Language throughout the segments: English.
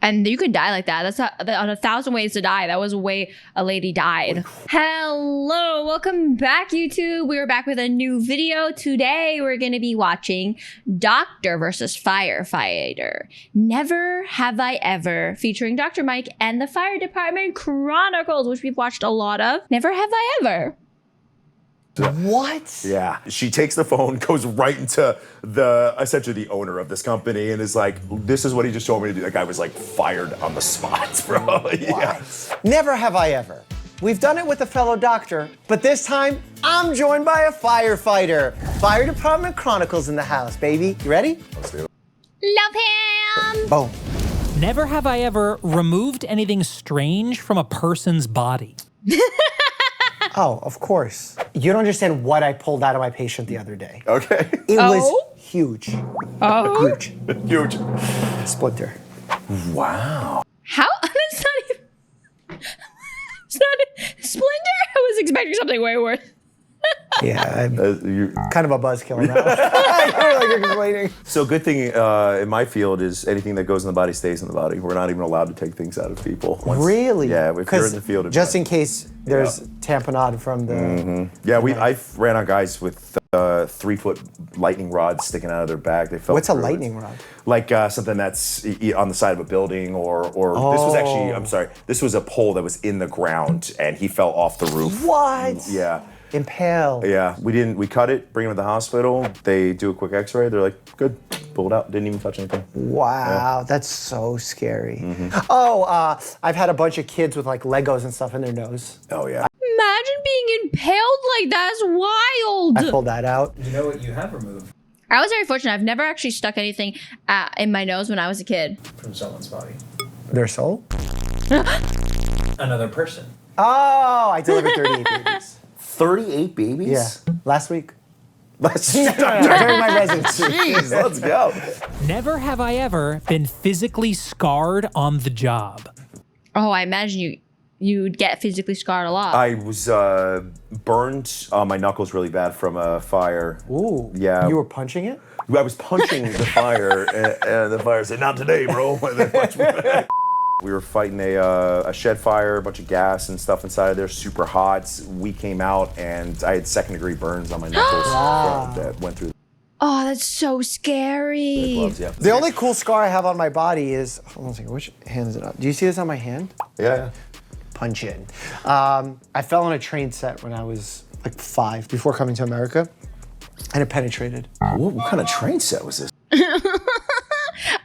And you could die like that. That's on 1,000 ways to die. That was the way a lady died. Hello, welcome back, YouTube. We're back with a new video. Today, we're going to be watching Doctor versus Firefighter. Never Have I Ever, featuring Dr. Mike and the Fire Department Chronicles, which we've watched a lot of. Never Have I Ever. What? Yeah, she takes the phone, goes right into essentially the owner of this company, and is like, "This is what he just told me to do." That guy was like fired on the spot, bro. Yeah. Never have I ever. We've done it with a fellow doctor, but this time I'm joined by a firefighter. Fire Department Chronicles in the house, baby. You ready? Let's do it. Love him. Boom. Never have I ever removed anything strange from a person's body. Oh, of course. You don't understand what I pulled out of my patient the other day. Okay. It was huge. Oh. Huge. Huge. Splinter. Wow. How? That's not even... It's not a splinter? I was expecting something way worse. Yeah, I'm You- kind of a buzzkill now. You're complaining. So good thing in my field is anything that goes in the body stays in the body. We're not even allowed to take things out of people. Really? Yeah, if you're in the field. Just in case there's tamponade from the... Yeah, I've ran on guys with 3-foot lightning rods sticking out of their back. They felt What's a through it. lightning rod? Like something that's on the side of a building, or this was actually, I'm sorry, this was a pole that was in the ground and he fell off the roof. What? Yeah. Impale. Yeah, we cut it, bring him to the hospital. They do a quick x-ray. They're like, good, pull it out. Didn't even touch anything. Wow, that's so scary. Oh, I've had a bunch of kids with like Legos and stuff in their nose. Oh yeah. Imagine being impaled like that. That's wild. I pulled that out. You know what you have removed I was very fortunate. I've never actually stuck anything in my nose when I was a kid. from someone's body? Their soul? Another person. Oh, I delivered 38 babies. 38 babies? Yeah, last week. Let's During my residency. Jeez, let's go. Never have I ever been physically scarred on the job. Oh, I imagine you'd get physically scarred a lot. I was burned on my knuckles really bad from a fire. Ooh. Yeah. You were punching it? I was punching the fire, and the fire said, "Not today, bro." And they punched me back. We were fighting a shed fire, a bunch of gas and stuff inside of there, super hot. We came out, and I had second-degree burns on my knuckles that went through Oh, that's so scary. the gloves. Yeah. The only cool scar I have on my body is, hold on a second, which hand is it on? Do you see this on my hand? Yeah. Punch in. I fell on a train set when I was like 5 before coming to America, and it penetrated. What kind of train set was this?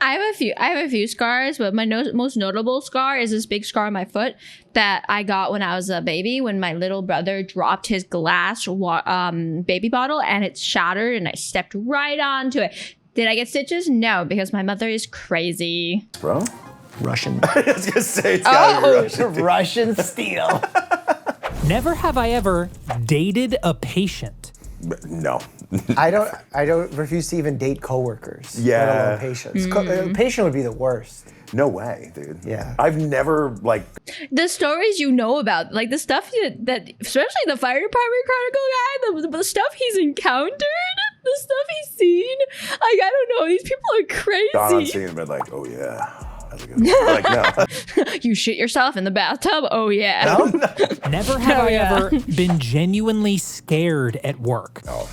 I have a few scars, but my most notable scar is this big scar on my foot that I got when I was a baby, when my little brother dropped his glass baby bottle and it shattered and I stepped right onto it. Did I get stitches? No, because my mother is crazy. Bro? Russian. I was gonna say it's gotta be Russian. Russian steel. Never have I ever dated a patient. No. I don't refuse to even date coworkers. Yeah. Let alone patients. Patient would be the worst. No way, dude. Yeah. I've never, like... The stories you know about, like the stuff that especially the Fire Department Chronicle guy, the stuff he's encountered, the stuff he's seen. Like, I don't know, these people are crazy. Gone on scene and been like, oh yeah. That's a good one. Like, no. You shit yourself in the bathtub? Oh yeah. No? Never have Oh, I yeah. ever been genuinely scared at work. Oh,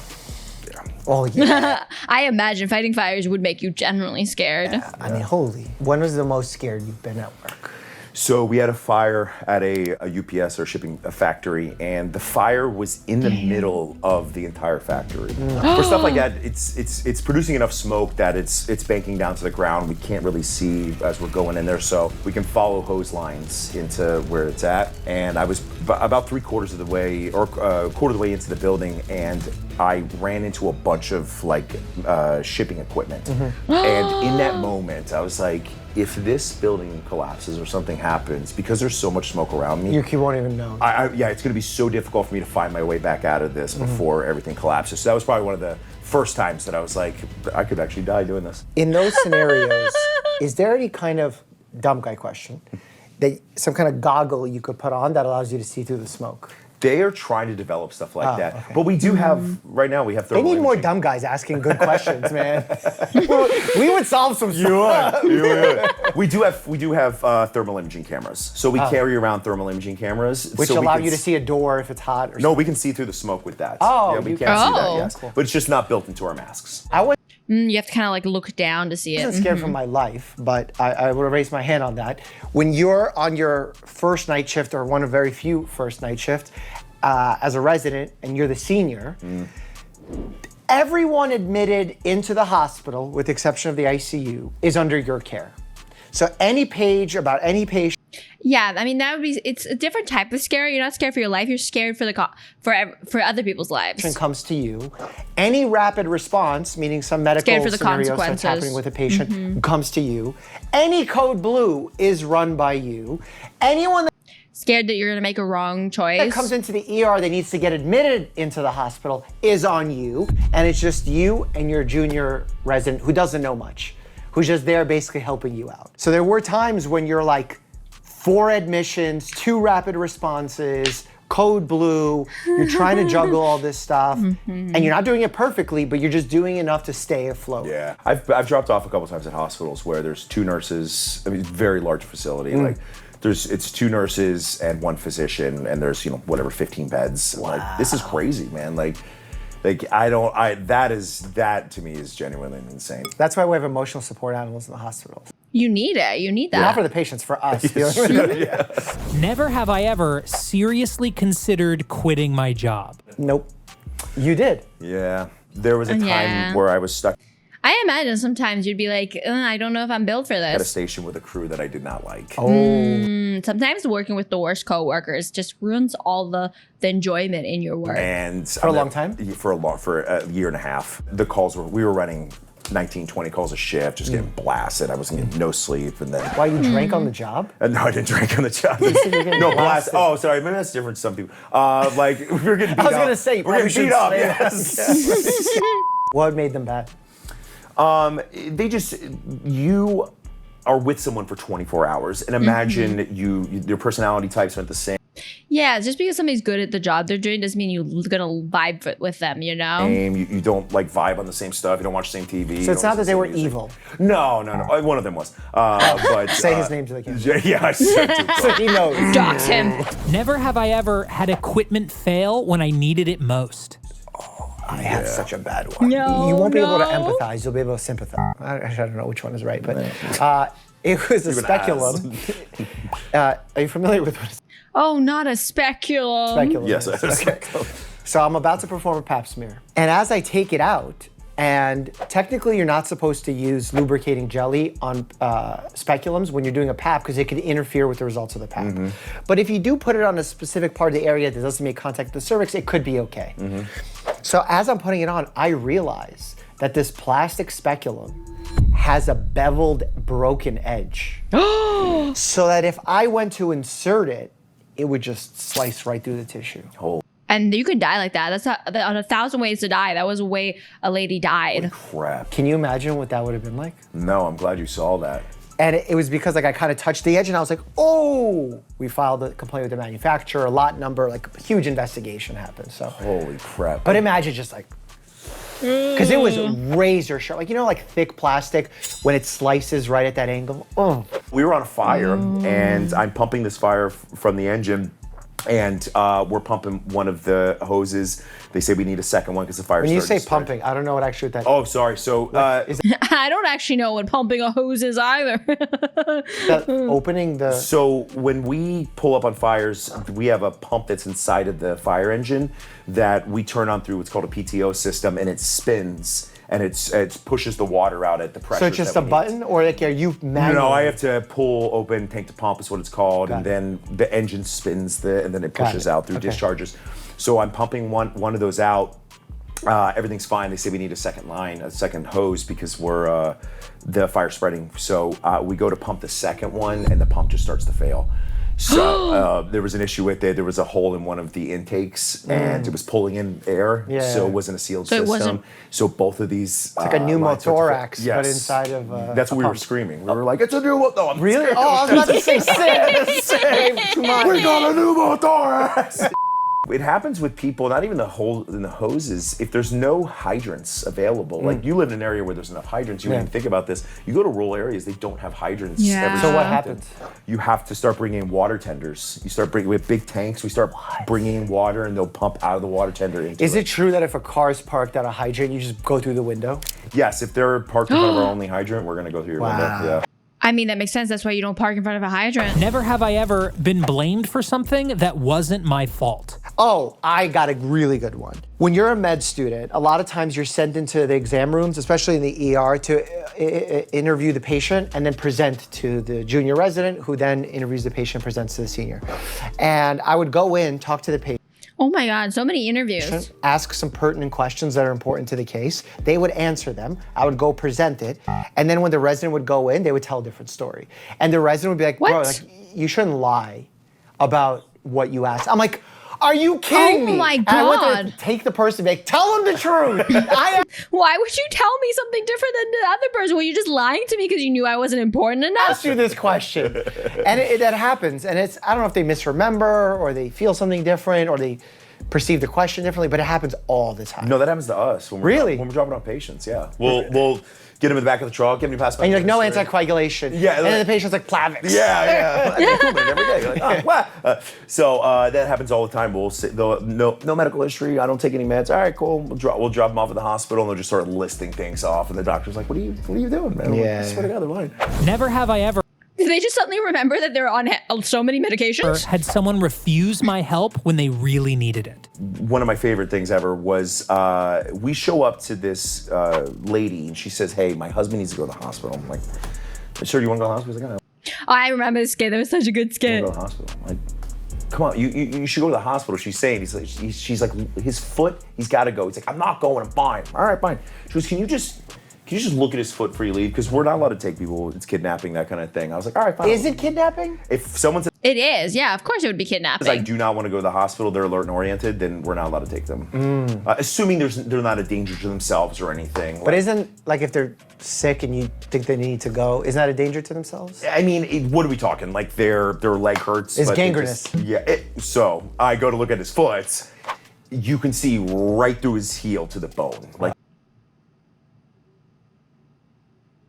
yeah. Oh, yeah. I imagine fighting fires would make you genuinely scared. I mean, holy. When was the most scared you've been at work? So we had a fire at a UPS or shipping factory, and the fire was in the middle of the entire factory. For stuff like that, it's producing enough smoke that it's banking down to the ground. We can't really see as we're going in there, so we can follow hose lines into where it's at. And I was about 3/4 of the way, or quarter of the way into the building, and I ran into a bunch of like shipping equipment. And in that moment, I was like, if this building collapses or something happens, because there's so much smoke around me, You won't even know. yeah, it's going to be so difficult for me to find my way back out of this before everything collapses. So that was probably one of the first times that I was like, I could actually die doing this. In those scenarios, is there any kind of, dumb guy question, some kind of goggle you could put on that allows you to see through the smoke? They are trying to develop stuff like that. okay. But we do have, right now, we have They thermal need more imaging. dumb guys asking good questions, man. We would solve some stuff. We do have thermal imaging cameras. So we carry around thermal imaging cameras. Which so we allow can you to see a door if it's hot or No, we can see through the smoke with that. Oh, yeah, we you can can. see that, Oh. yes. But it's just not built into our masks. I wasn't You have to kind of like look down to see it. scared for my life, but I would have raised my hand on that. When you're on your first night shift or one of very few first night shifts, as a resident and you're the senior, everyone admitted into the hospital, with the exception of the ICU, is under your care. So any page about any patient Yeah, I mean that would be. It's a different type of scare. You're not scared for your life. You're scared for for other people's lives. comes to you, any rapid response, meaning some medical Scared for the scenario that's consequences. happening with a patient, comes to you. Any code blue is run by you. Anyone Scared that you're gonna make a wrong choice. that comes into the ER that needs to get admitted into the hospital is on you, and it's just you and your junior resident who doesn't know much, who's just there basically helping you out. So there were times when you're like 4 admissions, 2 rapid responses, code blue, you're trying to juggle all this stuff, and you're not doing it perfectly, but you're just doing enough to stay afloat. Yeah, I've dropped off a couple times at hospitals where there's 2 nurses. I mean, very large facility. Like, it's 2 nurses and 1 physician, and there's 15 beds. Wow. Like, this is crazy, man. Like that to me is genuinely insane. That's why we have emotional support animals in the hospital. You need it. You need that. Not for the patients, for us. dealing with it. Never have I ever seriously considered quitting my job. Nope. You did. Yeah, there was a time Yeah. where I was stuck I imagine sometimes you'd be like, I don't know if I'm built for at a this. station with a crew that I did not like. Sometimes working with the worst coworkers just ruins all the enjoyment in your work. And For a long time? For a year and a half. The calls we were running 19, 20 calls a shift, just getting blasted. I wasn't getting no sleep, and then Why, you drank on the job? no, I didn't drink on the job. you're getting No, blast. blasted. Oh, sorry. Maybe that's different to some people. Like, we were getting beat up. I was gonna say, you we're probably getting beat up. shouldn't Yes. What made them bad? You are with someone for 24 hours, and imagine your personality types aren't the same. Yeah, just because somebody's good at the job they're doing doesn't mean you're gonna vibe with them, you know? You don't like vibe on the same stuff. You don't watch the same TV. So it's not that they were evil. No. One of them was. But Say his name to the camera. Yeah, I said to So he knows. Dox him. Never have I ever had equipment fail when I needed it most. I had such a bad one. No, you won't be able to no. empathize. You'll be able to sympathize. I don't know which one is right, but it was a You're an speculum. Are you familiar with what a Oh, not a speculum. speculum Yes, is? okay. So I'm about to perform a pap smear. And as I take it out, and technically you're not supposed to use lubricating jelly on speculums when you're doing a pap because it could interfere with the results of the pap. But if you do put it on a specific part of the area that doesn't make contact with the cervix, it could be okay. So as I'm putting it on, I realize that this plastic speculum has a beveled, broken edge. So that if I went to insert it, it would just slice right through the tissue. And you could die like that. That's on 1,000 Ways to Die. That was the way a lady died. Crap. Can you imagine what that would have been like? No, I'm glad you saw that. And it was because like I kind of touched the edge and I was like, oh, we filed a complaint with the manufacturer, lot number, like a huge investigation happened. So, Holy crap. but imagine just like, because it was razor sharp, like, like thick plastic when it slices right at that angle. Oh, We were on a fire, and I'm pumping this fire from the engine, and we're pumping one of the hoses. They say we need a second one because the fire's when you starting say to spread. pumping, I don't know what actually that Oh, sorry. So I don't actually know what pumping a hose is either. that opening the. So when we pull up on fires, we have a pump that's inside of the fire engine that we turn on through what's called a PTO system, and it spins and it pushes the water out at the pressure. So it's just a button, or like are you manually? No, I have to pull open tank to pump is what it's called, Got and it. then the engine spins and then it Got pushes it. out through Okay. discharges. So I'm pumping one of those out. Everything's fine. They say we need a second line, a second hose because we're the fire's spreading. So we go to pump the second one, and the pump just starts to fail. So there was an issue with it. There was a hole in one of the intakes, and it was pulling in air. Yeah. So it wasn't a sealed So it system. wasn't- So both of these. It's like a pneumothorax, but inside of, That's a what we were pump. screaming. We were like, "It's a pneumothorax!" No, I'm Really? scared. Oh, I was about to say sick. Come on. We got a pneumothorax. It happens with people, not even the hole in the hoses, if there's no hydrants available. Like you live in an area where there's enough hydrants, you wouldn't even think about this. You go to rural areas, they don't have hydrants. Yeah. So what happens? You have to start bringing in water tenders. You start bringing, with big tanks, we start bringing in water and they'll pump out of the water tender into Is it true that if a car is parked at a hydrant, you just go through the window? Yes, if they're parked in front of our only hydrant, we're gonna go through your window, yeah. I mean, that makes sense. That's why you don't park in front of a hydrant. Never have I ever been blamed for something that wasn't my fault. Oh, I got a really good one. When you're a med student, a lot of times you're sent into the exam rooms, especially in the ER, to interview the patient and then present to the junior resident, who then interviews the patient, presents to the senior. And I would go in, talk to the patient, Oh my God, so many interviews. ask some pertinent questions that are important to the case. They would answer them. I would go present it. And then when the resident would go in, they would tell a different story. And the resident would be like, bro, What? like, you shouldn't lie about what you asked. I'm like, are you kidding me? Oh my And I went God. to take the person and be like, tell them the truth. Why would you tell me something different than the other person? Were you just lying to me because you knew I wasn't important enough? asked you this question. And that happens. And it's, I don't know if they misremember or they feel something different or they perceive the question differently, but it happens all the time. No, that happens to us when we're Really? when we're dropping off patients. Yeah, we'll get them in the back of the truck, get them to pass by. And you're like, no history. anticoagulation. Yeah, And then like- the patient's like, Plavix. Yeah. I do it every day. You're like, oh, wow. So that happens all the time. We'll say, no medical history. I don't take any meds. All right, cool. We'll drop them off at the hospital, and they'll just start listing things off. And the doctor's like, what are you doing, man? I'm like, Yeah. I swear to God, they're lying. Never have I ever Did they just suddenly remember that they're on so many medications? had someone refuse my help when they really needed it. One of my favorite things ever was we show up to this lady, and she says, hey, my husband needs to go to the hospital. I'm like, sir, do you want to go to the hospital? He's like, Oh, I remember this skit. That was such a good I skit. want to go to the hospital. I'm like, come on, you should go to the hospital. She's saying, she's like, his foot, he's got to go. He's like, I'm not going, I'm fine. All right, fine. She goes, can you just look at his foot before you leave? Because we're not allowed to take people. It's kidnapping, that kind of thing. I was like, all right, fine. Is it kidnapping? If someone says, It is. Yeah, of course it would be kidnapping. I do not want to go to the hospital, they're alert and oriented, then we're not allowed to take them. Assuming they're not a danger to themselves or anything. But isn't, like, if they're sick and you think they need to go, isn't that a danger to themselves? I mean, what are we talking? Like their leg hurts. It's but gangrenous. So I go to look at his foot. You can see right through his heel to the bone. Like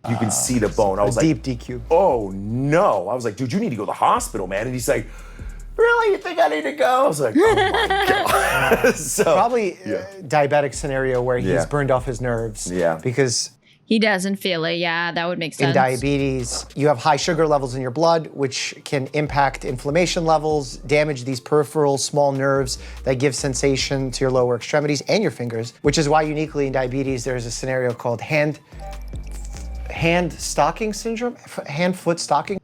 you can see the bone. I was like, Deep DQ. oh no. I was like, dude, you need to go to the hospital, man. And he's like, really? You think I need to go? I was like, oh my God. So, Probably diabetic scenario where he's Yeah. burned off his nerves. Yeah. Because He doesn't feel it. Yeah, that would make sense. in diabetes, you have high sugar levels in your blood, which can impact inflammation levels, damage these peripheral small nerves that give sensation to your lower extremities and your fingers, which is why uniquely in diabetes, there's a scenario called hand stocking syndrome, hand-foot stocking.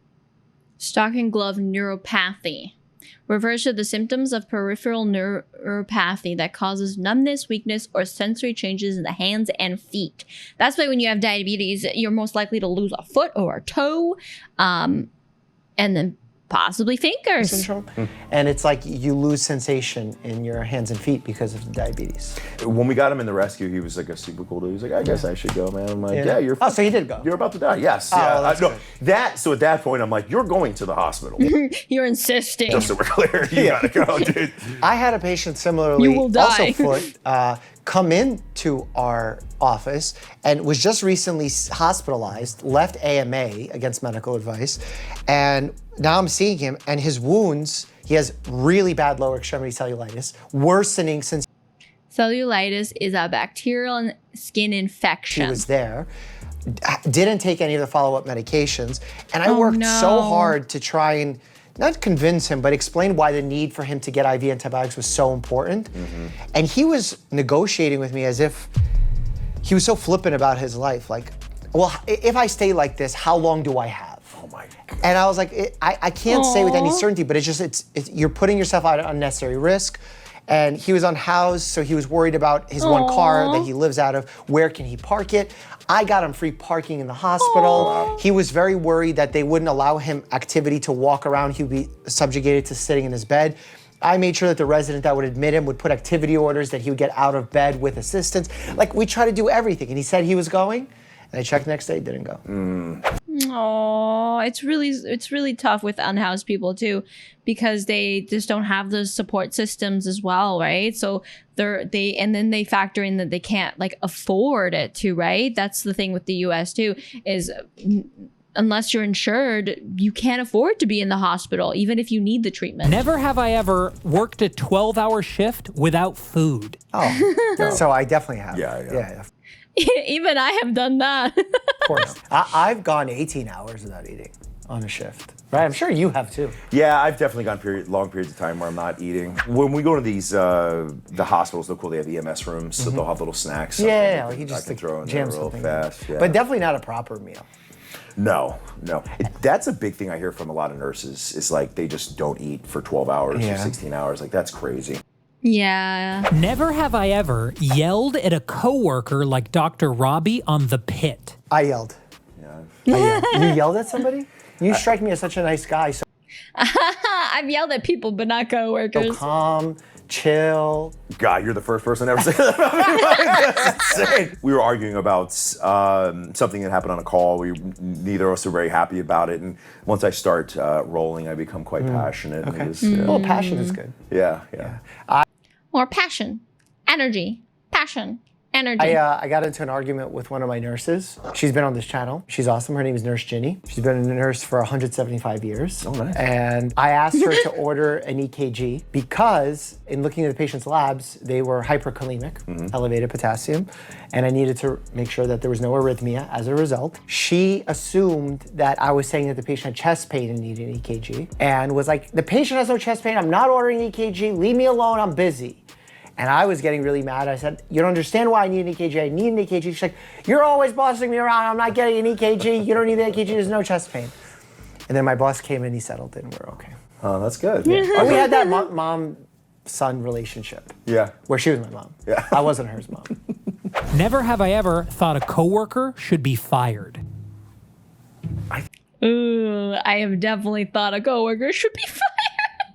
Stocking glove neuropathy refers to the symptoms of peripheral neuropathy that causes numbness, weakness, or sensory changes in the hands and feet. That's why when you have diabetes, you're most likely to lose a foot or a toe, and then possibly fingers. Syndrome. And it's like you lose sensation in your hands and feet because of the diabetes. when we got him in the rescue, he was like a super cool dude. He was like, I guess I should go, man. I'm like, yeah, you're. Oh, so he did go. You're about to die. Yes. Oh, Yeah. that's No, good. so at that point, I'm like, you're going to the hospital. You're insisting. Just so we're clear, you gotta go, dude. I had a patient similarly, You will die. also foot, come into our office and was just recently hospitalized, left AMA against medical advice, and now I'm seeing him and his wounds, he has really bad lower extremity cellulitis, worsening since Cellulitis is a bacterial and skin infection. he was there. Didn't take any of the follow-up medications, and I Oh, worked so no. hard to try and not convince him, but explain why the need for him to get IV antibiotics was so important. And he was negotiating with me as if he was so flippant about his life. Like, well, if I stay like this, how long do I have? Oh my God. And I was like, I can't say with any Aw. certainty, but it's you're putting yourself out at unnecessary risk. And he was unhoused, so he was worried about his one car that he lives out of. Where can he park it? I got him free parking in the hospital. He was very worried that they wouldn't allow him activity to walk around. He would be subjugated to sitting in his bed. I made sure that the resident that would admit him would put activity orders that he would get out of bed with assistance. Like, we tried to do everything. And he said he was going, and I checked the next day, didn't go. Oh, it's really tough with unhoused people too, because they just don't have those support systems as well, right? So then they factor in that they can't like afford it too, right? That's the thing with the US too, is unless you're insured, you can't afford to be in the hospital, even if you need the treatment. Never have I ever worked a 12-hour shift without food. Oh, so I definitely have. Yeah. Of Even I have done that. course. I've gone 18 hours without eating on a shift. Right, I'm sure you have too. Yeah, I've definitely gone long periods of time where I'm not eating. When we go to these, the hospitals, they're cool, they have EMS rooms, so they'll have little snacks. Yeah, like you I just can throw in jam there real something. fast. Yeah. But definitely not a proper meal. No. That's a big thing I hear from a lot of nurses, is like they just don't eat for 12 hours or 16 hours. Like, that's crazy. Yeah. Never have I ever yelled at a coworker like Dr. Robbie on The Pit. I yelled. Yeah. You yelled at somebody? You strike me as such a nice guy. So I've yelled at people, but not coworkers. calm, chill. God, you're the first person to ever say that about me. That's insane. We were arguing about something that happened on a call. Neither of us were very happy about it. And once I start rolling, I become quite passionate. Okay. It was, A little passion is good. yeah. More passion, energy, passion, energy. I got into an argument with one of my nurses. She's been on this channel. She's awesome. Her name is Nurse Ginny. She's been a nurse for 175 years. Oh, nice. And I asked her to order an EKG because in looking at the patient's labs, they were hyperkalemic, elevated potassium, and I needed to make sure that there was no arrhythmia as a result. She assumed that I was saying that the patient had chest pain and needed an EKG, and was like, the patient has no chest pain, I'm not ordering an EKG, leave me alone, I'm busy. And I was getting really mad. I said, you don't understand why I need an EKG. I need an EKG. She's like, you're always bossing me around. I'm not getting an EKG. You don't need an EKG. There's no chest pain. And then my boss came in, he settled it, and we're okay. Oh, that's good. But we had that mom-son relationship. Yeah. Where she was my mom. Yeah. I wasn't hers mom. Never have I ever thought a coworker should be fired. Ooh, I have definitely thought a coworker should be fired.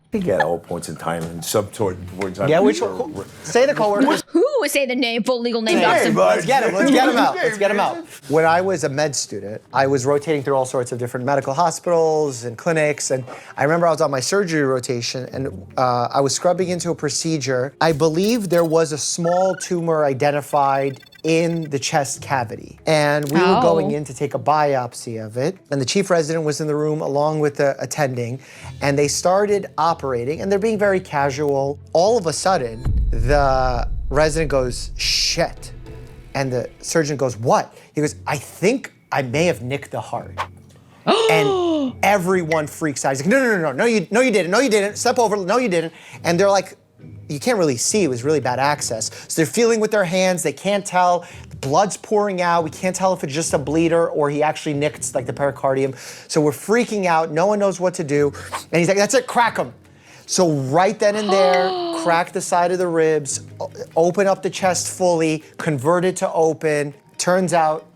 I think at all points in time, and some point in time. Yeah, which one? Say the coworkers. Who would say the name, full legal name? Hey, Dawson? bud. Let's get him. Let's get him out. Let's get him out. When I was a med student, I was rotating through all sorts of different medical hospitals and clinics. And I remember I was on my surgery rotation and I was scrubbing into a procedure. I believe there was a small tumor identified in the chest cavity. And we were going in to take a biopsy of it. And the chief resident was in the room along with the attending. And they started operating and they're being very casual. All of a sudden, the resident goes, shit. And the surgeon goes, what? He goes, I think I may have nicked the heart. And everyone freaks out. He's like, no, you didn't. Step over, no, you didn't. And they're like, you can't really see, it was really bad access. So they're feeling with their hands, they can't tell, the blood's pouring out, we can't tell if it's just a bleeder or he actually nicked like the pericardium. So we're freaking out, no one knows what to do. And he's like, that's it, crack him. So right then and there, crack the side of the ribs, open up the chest fully, convert it to open. Turns out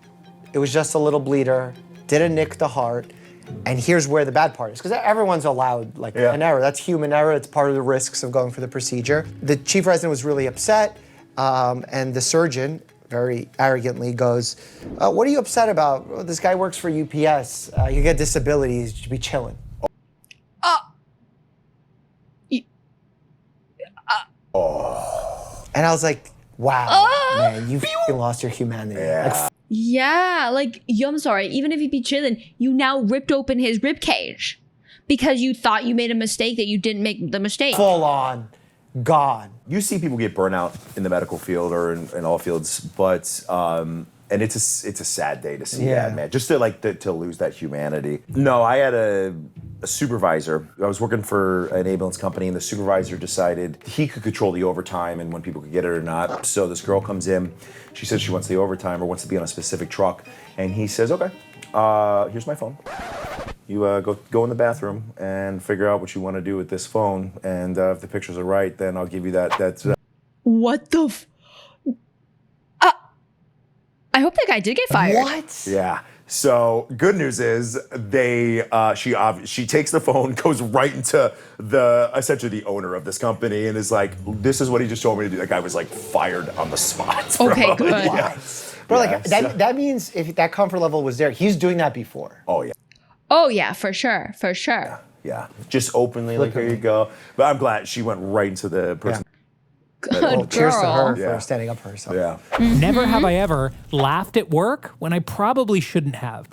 it was just a little bleeder, didn't nick the heart. And here's where the bad part is, because everyone's allowed an error. That's human error. It's part of the risks of going for the procedure. The chief resident was really upset, and the surgeon very arrogantly goes, what are you upset about? Well, this guy works for UPS. You get disabilities, you should be chilling. And I was like, wow, man, you f***ing lost your humanity. Like, Yeah, like, I'm sorry, even if you'd be chilling, you now ripped open his rib cage because you thought you made a mistake that you didn't make the mistake. full on, gone. You see people get burnt out in the medical field or in all fields, but and it's a sad day to see that, man. Just to lose that humanity. No, I had a supervisor. I was working for an ambulance company, and the supervisor decided he could control the overtime and when people could get it or not. So this girl comes in. She says she wants the overtime or wants to be on a specific truck, and he says, "Okay, here's my phone. You go in the bathroom and figure out what you want to do with this phone. And if the pictures are right, then I'll give you that." What the I hope that guy did get fired. What? Yeah. So good news is she takes the phone, goes right into essentially the owner of this company, and is like, "This is what he just told me to do." That guy was like fired on the spot. Bro. Okay, good. Yeah. Bro, Yeah, like that means if that comfort level was there, he's doing that before. Oh yeah. Oh yeah, for sure, for sure. Yeah, just openly, like, here you go. But I'm glad she went right into the person. Good Well, cheers to her girl. Yeah. for standing up for herself. Yeah. Never have I ever laughed at work when I probably shouldn't have.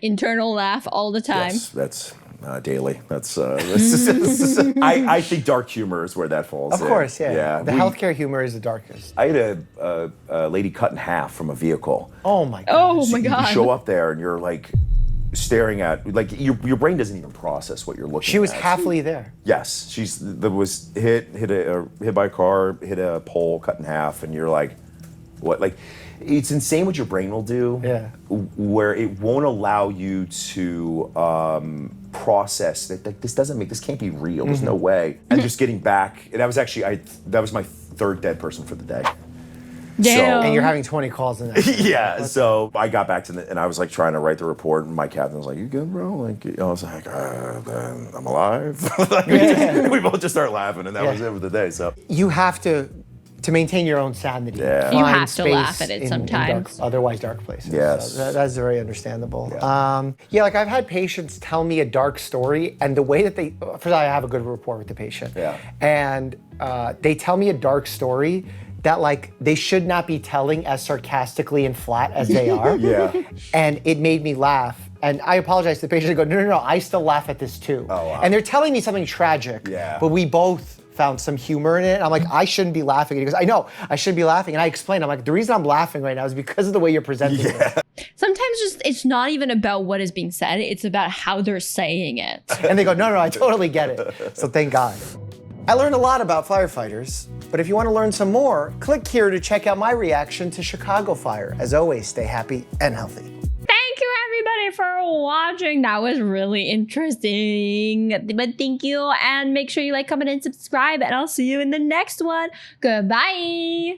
Internal laugh all the time. Yes, that's daily. That's I think dark humor is where that falls. Of course, yeah. The we- healthcare humor is the darkest. I had a lady cut in half from a vehicle. Oh my god. Oh my You god. show up there and you're like staring at, like, your brain doesn't even process what you're looking at. She was halfly there. Yes, was hit by a car, hit a pole, cut in half, and you're like, what? Like, it's insane what your brain will do. Yeah. Where it won't allow you to process that, like, this can't be real. There's no way. And just getting back, and that was actually that was my third dead person for the day. Damn. And you're having 20 calls in that. Yeah, so I got back to and I was like trying to write the report, and my captain was like, "You good, bro?" Like, I was like, "I'm alive." Like, we both just started laughing, and that was it for the day. So You have to maintain your own sanity. Yeah. You find have to space laugh at it in sometimes. otherwise dark places. Yes. So that's very understandable. Yeah, like I've had patients tell me a dark story, and the way that first I have a good rapport with the patient. Yeah. And they tell me a dark story that, like, they should not be telling as sarcastically and flat as they are. Yeah. And it made me laugh. And I apologize to the patient. I go, no, I still laugh at this too. Oh, wow. And they're telling me something tragic. Yeah. But we both found some humor in it. I'm like, I shouldn't be laughing. He goes, I know, I shouldn't be laughing. And I explained, I'm like, the reason I'm laughing right now is because of the way you're presenting it. Sometimes it's not even about what is being said, it's about how they're saying it. And they go, no, I totally get it. So thank God. I learned a lot about firefighters, but if you want to learn some more, click here to check out my reaction to Chicago Fire. As always, stay happy and healthy. Thank you everybody for watching. That was really interesting. But thank you, and make sure you like, comment, and subscribe, and I'll see you in the next one. Goodbye.